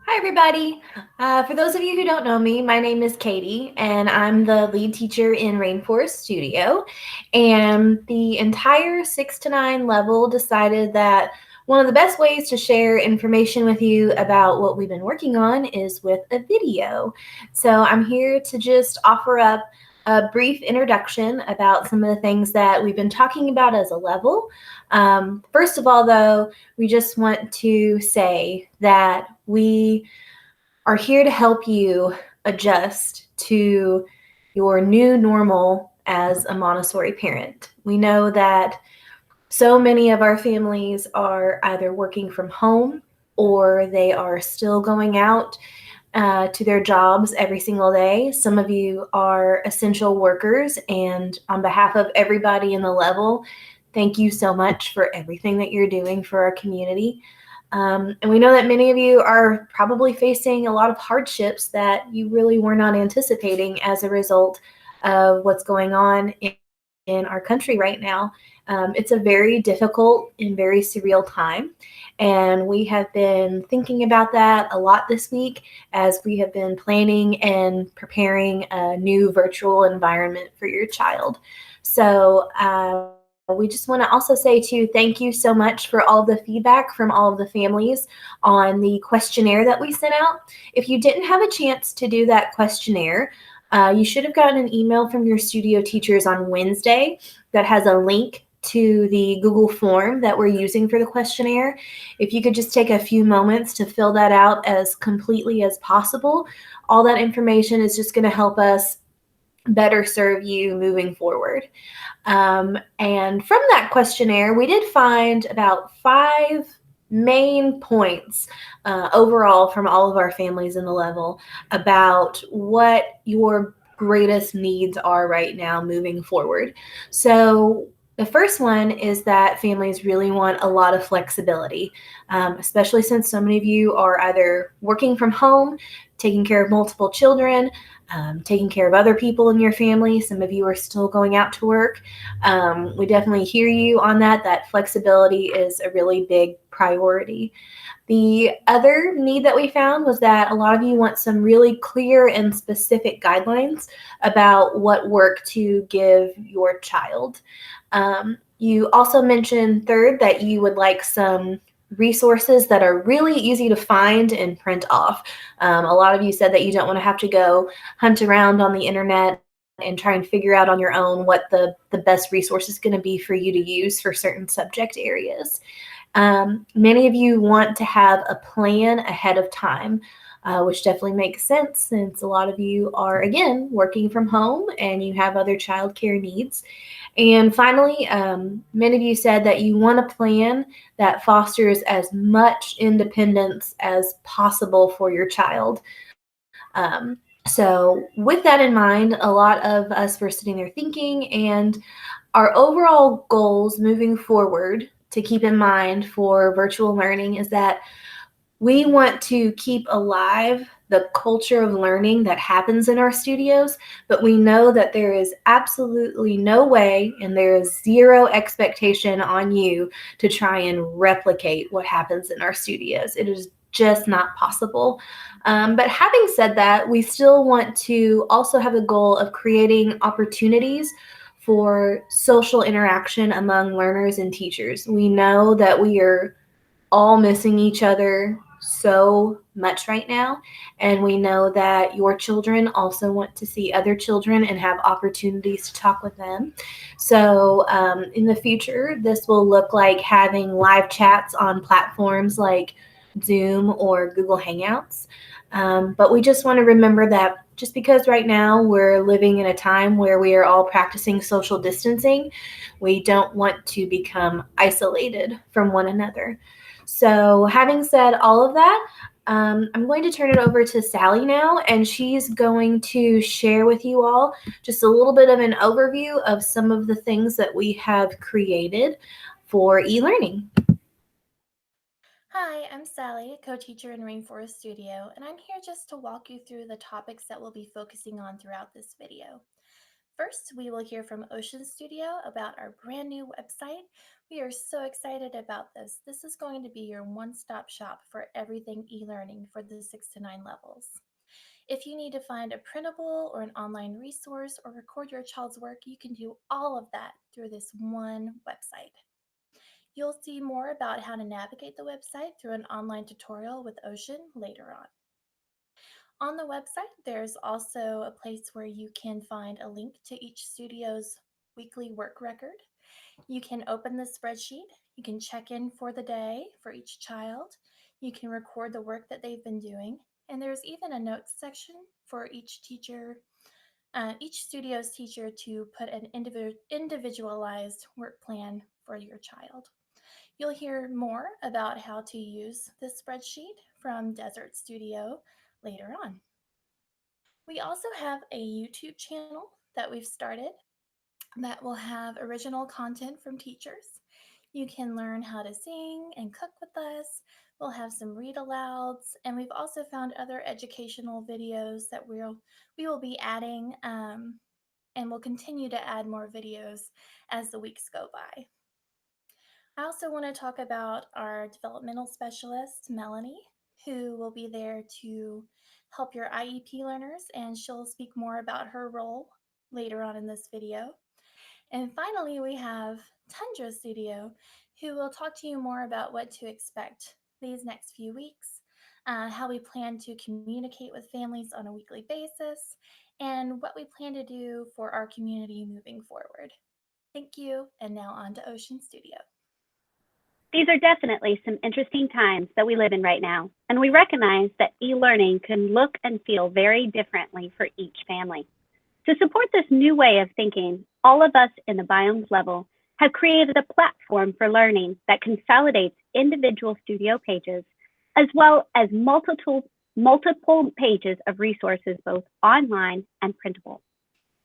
Hi, everybody. For those of you who don't know me, my name is Katie, and I'm the lead teacher in Rainforest Studio. And the entire 6 to 9 level decided that one of the best ways to share information with you about what we've been working on is with a video. So I'm here to just offer up a brief introduction about some of the things that we've been talking about as a level. First of all, though, we just want to say that we are here to help you adjust to your new normal as a Montessori parent. We know that so many of our families are either working from home or they are still going out to their jobs every single day. Some of you are essential workers, and on behalf of everybody in the level, thank you so much for everything that you're doing for our community. And we know that many of you are probably facing a lot of hardships that you really were not anticipating as a result of what's going on in our country right now. It's a very difficult and very surreal time. And we have been thinking about that a lot this week as we have been planning and preparing a new virtual environment for your child. So we just want to also say too, thank you so much for all the feedback from all of the families on the questionnaire that we sent out. If you didn't have a chance to do that questionnaire, you should have gotten an email from your studio teachers on Wednesday that has a link to the Google form that we're using for the questionnaire. If you could just take a few moments to fill that out as completely as possible, all that information is just going to help us better serve you moving forward. And from that questionnaire, we did find about 5 main points overall from all of our families in the level about what your greatest needs are right now moving forward. So the first one is that families really want a lot of flexibility, especially since so many of you are either working from home, taking care of multiple children, taking care of other people in your family. Some of you are still going out to work. We definitely hear you on that. That flexibility is a really big priority. The other need that we found was that a lot of you want some really clear and specific guidelines about what work to give your child. You also mentioned third that you would like some resources that are really easy to find and print off. A lot of you said that you don't want to have to go hunt around on the internet and try and figure out on your own what the best resource is going to be for you to use for certain subject areas. Many of you want to have a plan ahead of time, which definitely makes sense since a lot of you are, again, working from home and you have other childcare needs. And finally, many of you said that you want a plan that fosters as much independence as possible for your child. So with that in mind, a lot of us were sitting there thinking, and our overall goals moving forward to keep in mind for virtual learning is that we want to keep alive the culture of learning that happens in our studios, but we know that there is absolutely no way and there is zero expectation on you to try and replicate what happens in our studios. It is just not possible. But having said that, we still want to also have a goal of creating opportunities for social interaction among learners and teachers. We know that we are all missing each other so much right now. And we know that your children also want to see other children and have opportunities to talk with them. So in the future, this will look like having live chats on platforms like Zoom or Google Hangouts. But we just want to remember that just because right now we're living in a time where we are all practicing social distancing, we don't want to become isolated from one another. So having said all of that, I'm going to turn it over to Sallie now, and she's going to share with you all just a little bit of an overview of some of the things that we have created for e-learning. Hi, I'm Sallie, co-teacher in Rainforest Studio, and I'm here just to walk you through the topics that we'll be focusing on throughout this video. First, we will hear from Ocean Studio about our brand new website. We are so excited about this. This is going to be your one-stop shop for everything e-learning for the 6 to 9 levels. If you need to find a printable or an online resource or record your child's work, you can do all of that through this one website. You'll see more about how to navigate the website through an online tutorial with Ocean later on. On the website, there's also a place where you can find a link to each studio's weekly work record. You can open the spreadsheet, you can check in for the day for each child, you can record the work that they've been doing, and there's even a notes section for each studio's teacher to put an individualized work plan for your child. You'll hear more about how to use this spreadsheet from Desert Studio later on. We also have a YouTube channel that we've started that will have original content from teachers. You can learn how to sing and cook with us. We'll have some read alouds, and we've also found other educational videos that we will be adding, and we'll continue to add more videos as the weeks go by. I also want to talk about our developmental specialist, Melanie, who will be there to help your IEP learners, and she'll speak more about her role later on in this video. And finally, we have Tundra Studio, who will talk to you more about what to expect these next few weeks, how we plan to communicate with families on a weekly basis, and what we plan to do for our community moving forward. Thank you, and now on to Ocean Studio. These are definitely some interesting times that we live in right now, and we recognize that e-learning can look and feel very differently for each family. To support this new way of thinking, all of us in the Biomes level have created a platform for learning that consolidates individual studio pages, as well as multiple pages of resources, both online and printable.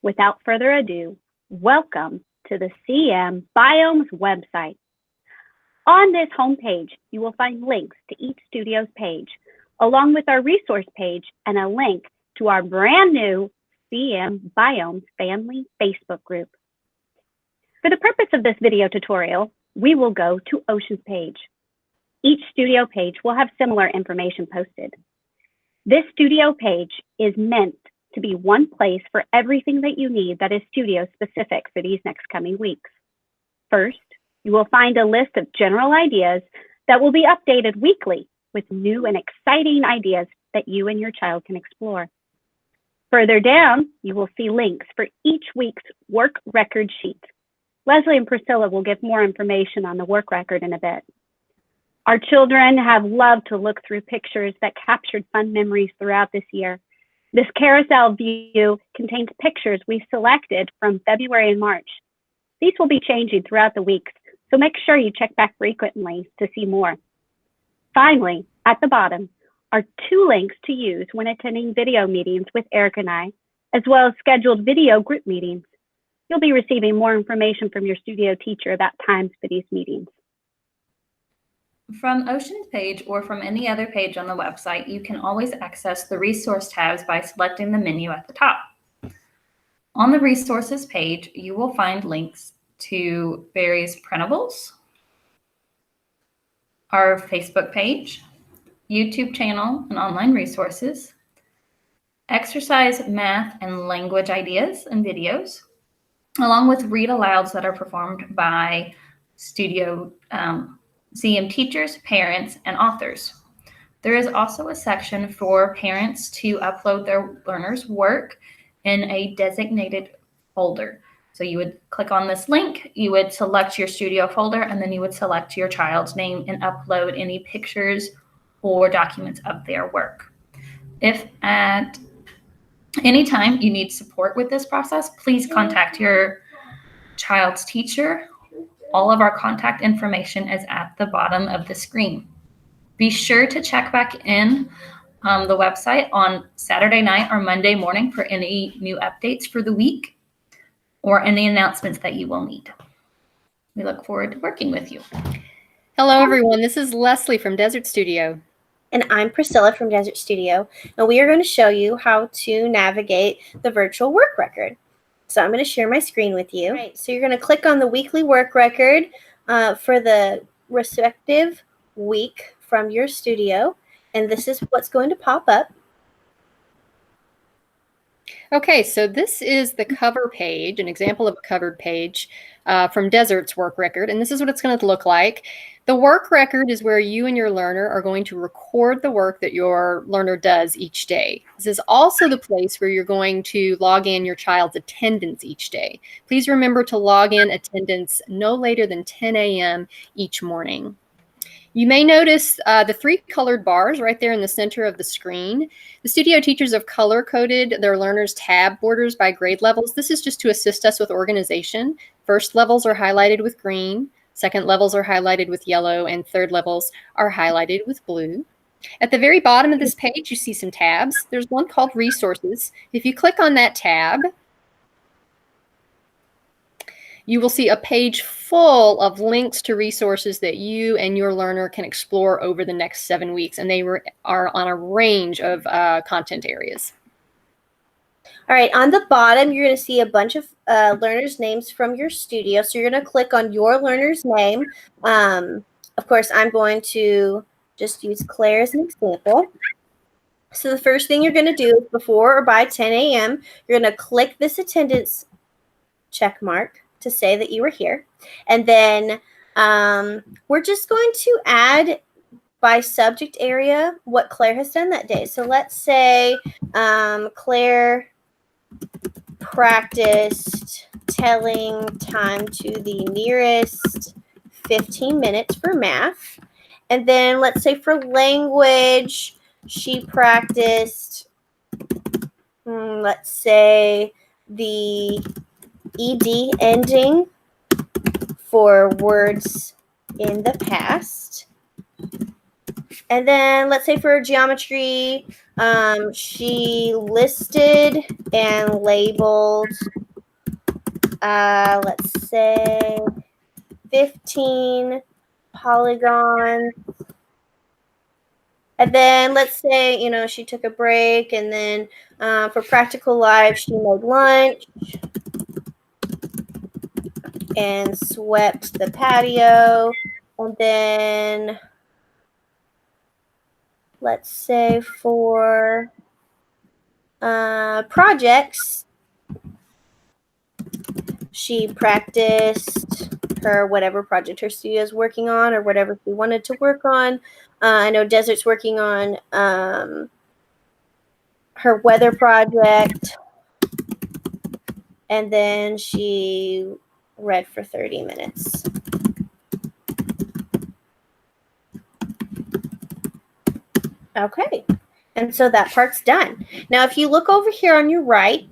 Without further ado, welcome to the CM Biomes website. On this homepage, you will find links to each studio's page, along with our resource page and a link to our brand new CM Biomes Family Facebook group. For the purpose of this video tutorial, we will go to Ocean's page. Each studio page will have similar information posted. This studio page is meant to be one place for everything that you need that is studio specific for these next coming weeks. First, you will find a list of general ideas that will be updated weekly with new and exciting ideas that you and your child can explore. Further down, you will see links for each week's work record sheet. Leslie and Priscilla will give more information on the work record in a bit. Our children have loved to look through pictures that captured fun memories throughout this year. This carousel view contains pictures we selected from February and March. These will be changing throughout the weeks, so make sure you check back frequently to see more. Finally, at the bottom are 2 links to use when attending video meetings with Eric and I, as well as scheduled video group meetings. You'll be receiving more information from your studio teacher about times for these meetings. From Ocean's page or from any other page on the website, you can always access the resource tabs by selecting the menu at the top. On the resources page, you will find links to various printables, our Facebook page, YouTube channel and online resources, exercise, math, and language ideas and videos, along with read alouds that are performed by studio CM teachers, parents, and authors. There is also a section for parents to upload their learners' work in a designated folder. So you would click on this link, you would select your studio folder, and then you would select your child's name and upload any pictures or documents of their work. If at any time you need support with this process, please contact your child's teacher. All of our contact information is at the bottom of the screen. Be sure to check back in the website on Saturday night or Monday morning for any new updates for the week or any announcements that you will need. We look forward to working with you. Hello, everyone. This is Leslie from Desert Studio. And I'm Priscilla from Desert Studio, and we are going to show you how to navigate the virtual work record. So I'm going to share my screen with you. Right, so you're going to click on the weekly work record for the respective week from your studio, and this is what's going to pop up. Okay, so this is the cover page, an example of a covered page from Desert's work record, and this is what it's going to look like. The work record is where you and your learner are going to record the work that your learner does each day. This is also the place where you're going to log in your child's attendance each day. Please remember to log in attendance no later than 10 a.m. each morning. You may notice the 3 colored bars right there in the center of the screen. The studio teachers have color-coded their learners' tab borders by grade levels. This is just to assist us with organization. First levels are highlighted with green, second levels are highlighted with yellow, and third levels are highlighted with blue. At the very bottom of this page, you see some tabs. There's one called Resources. If you click on that tab, you will see a page full of links to resources that you and your learner can explore over the next 7 weeks, and they are on a range of content areas. All right, on the bottom, you're going to see a bunch of learners' names from your studio. So you're going to click on your learner's name. Of course, I'm going to just use Claire as an example. So the first thing you're going to do is before or by 10 a.m., you're going to click this attendance check mark to say that you were here. And then we're just going to add by subject area what Claire has done that day. So let's say Claire practiced telling time to the nearest 15 minutes for math. And then let's say for language, she practiced, let's say, the ED ending for words in the past. And then let's say for geometry, she listed and labeled, let's say, 15 polygons. And then let's say, you know, she took a break, and then for practical life, she made lunch and swept the patio. And then let's say for projects, she practiced her whatever project her studio is working on or whatever she wanted to work on. I know Desert's working on her weather project. And then she read for 30 minutes. Okay, and so that part's done. Now, if you look over here on your right,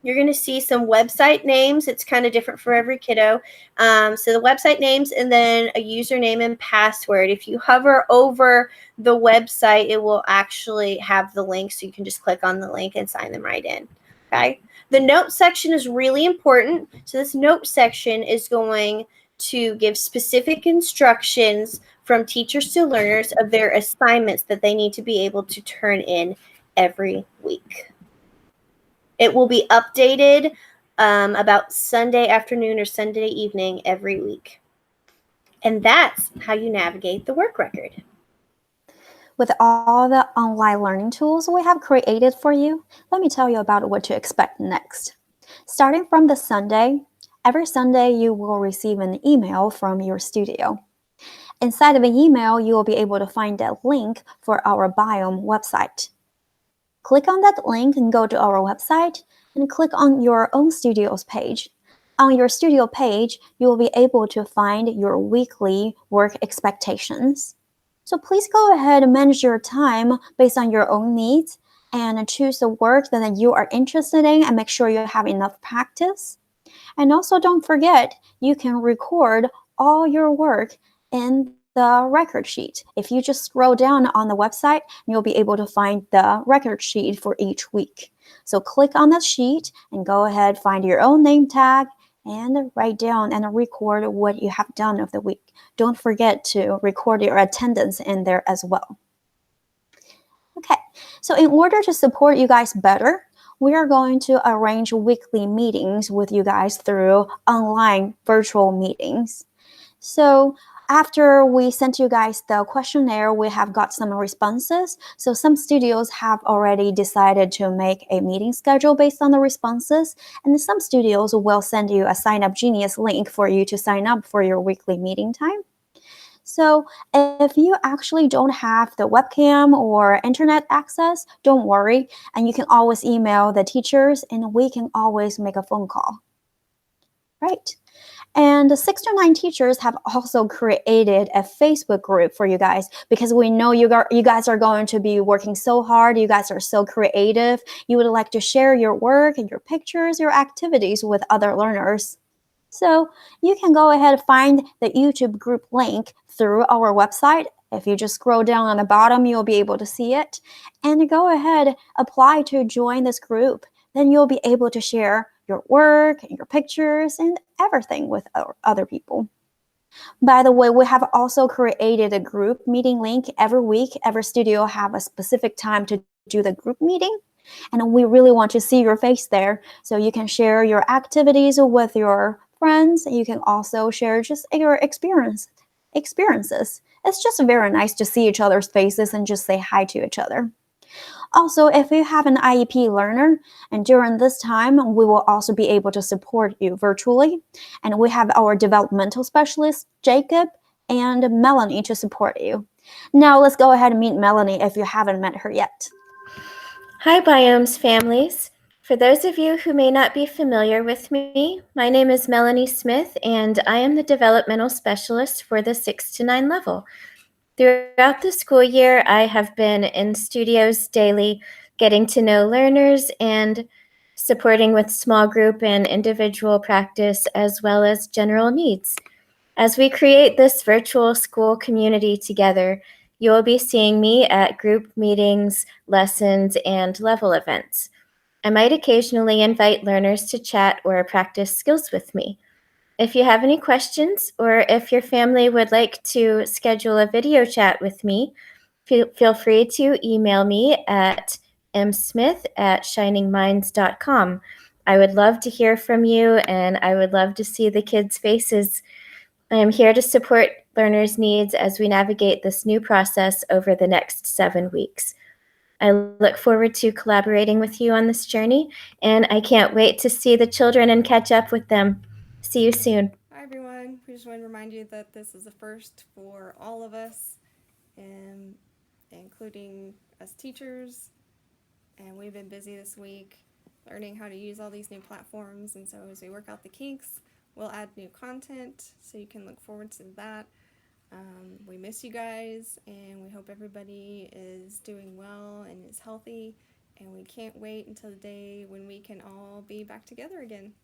you're going to see some website names. It's kind of different for every kiddo. So the website names and then a username and password. If you hover over the website, it will actually have the link, so you can just click on the link and sign them right in. Okay. The note section is really important. So this note section is going to give specific instructions from teachers to learners of their assignments that they need to be able to turn in every week. It will be updated about Sunday afternoon or Sunday evening every week. And that's how you navigate the work record. With all the online learning tools we have created for you, let me tell you about what to expect next. Starting from the Sunday, every Sunday you will receive an email from your studio. Inside of the email, you will be able to find a link for our Biomes website. Click on that link and go to our website and click on your own studio's page. On your studio page, you will be able to find your weekly work expectations. So please go ahead and manage your time based on your own needs and choose the work that you are interested in and make sure you have enough practice. And also don't forget, you can record all your work in the record sheet. If you just scroll down on the website, you'll be able to find the record sheet for each week. So click on that sheet and go ahead, find your own name tag and write down and record what you have done of the week. Don't forget to record your attendance in there as well. Okay, so in order to support you guys better, we are going to arrange weekly meetings with you guys through online virtual meetings. So after we sent you guys the questionnaire, we have got some responses. So some studios have already decided to make a meeting schedule based on the responses, and some studios will send you a Sign Up Genius link for you to sign up for your weekly meeting time. So if you actually don't have the webcam or internet access, don't worry, and you can always email the teachers and we can always make a phone call. Right. And the 6 to 9 teachers have also created a Facebook group for you guys because we know you guys are going to be working so hard. You guys are so creative. You would like to share your work and your pictures, your activities with other learners. So you can go ahead and find the YouTube group link through our website. If you just scroll down on the bottom, you'll be able to see it. And go ahead, apply to join this group. Then you'll be able to share your work and your pictures and everything with other people. By the way, we have also created a group meeting link every week. Every studio have a specific time to do the group meeting. And we really want to see your face there. So you can share your activities with your friends. You can also share just your experiences. It's just very nice to see each other's faces and just say hi to each other. Also, if you have an IEP learner, and during this time, we will also be able to support you virtually. And we have our developmental specialists, Jacob and Melanie, to support you. Now, let's go ahead and meet Melanie if you haven't met her yet. Hi, Biomes families. For those of you who may not be familiar with me, my name is Melanie Smith, and I am the developmental specialist for the 6 to 9 level. Throughout the school year, I have been in studios daily, getting to know learners and supporting with small group and individual practice, as well as general needs. As we create this virtual school community together, you will be seeing me at group meetings, lessons, and level events. I might occasionally invite learners to chat or practice skills with me. If you have any questions, or if your family would like to schedule a video chat with me, feel free to email me at msmith@shiningminds.com. I would love to hear from you, and I would love to see the kids' faces. I am here to support learners' needs as we navigate this new process over the next 7 weeks. I look forward to collaborating with you on this journey, and I can't wait to see the children and catch up with them. See you soon. Hi everyone, we just want to remind you that this is a first for all of us, including us teachers, and we've been busy this week learning how to use all these new platforms, and so as we work out the kinks, we'll add new content, so you can look forward to that. We miss you guys, and we hope everybody is doing well and is healthy, and we can't wait until the day when we can all be back together again.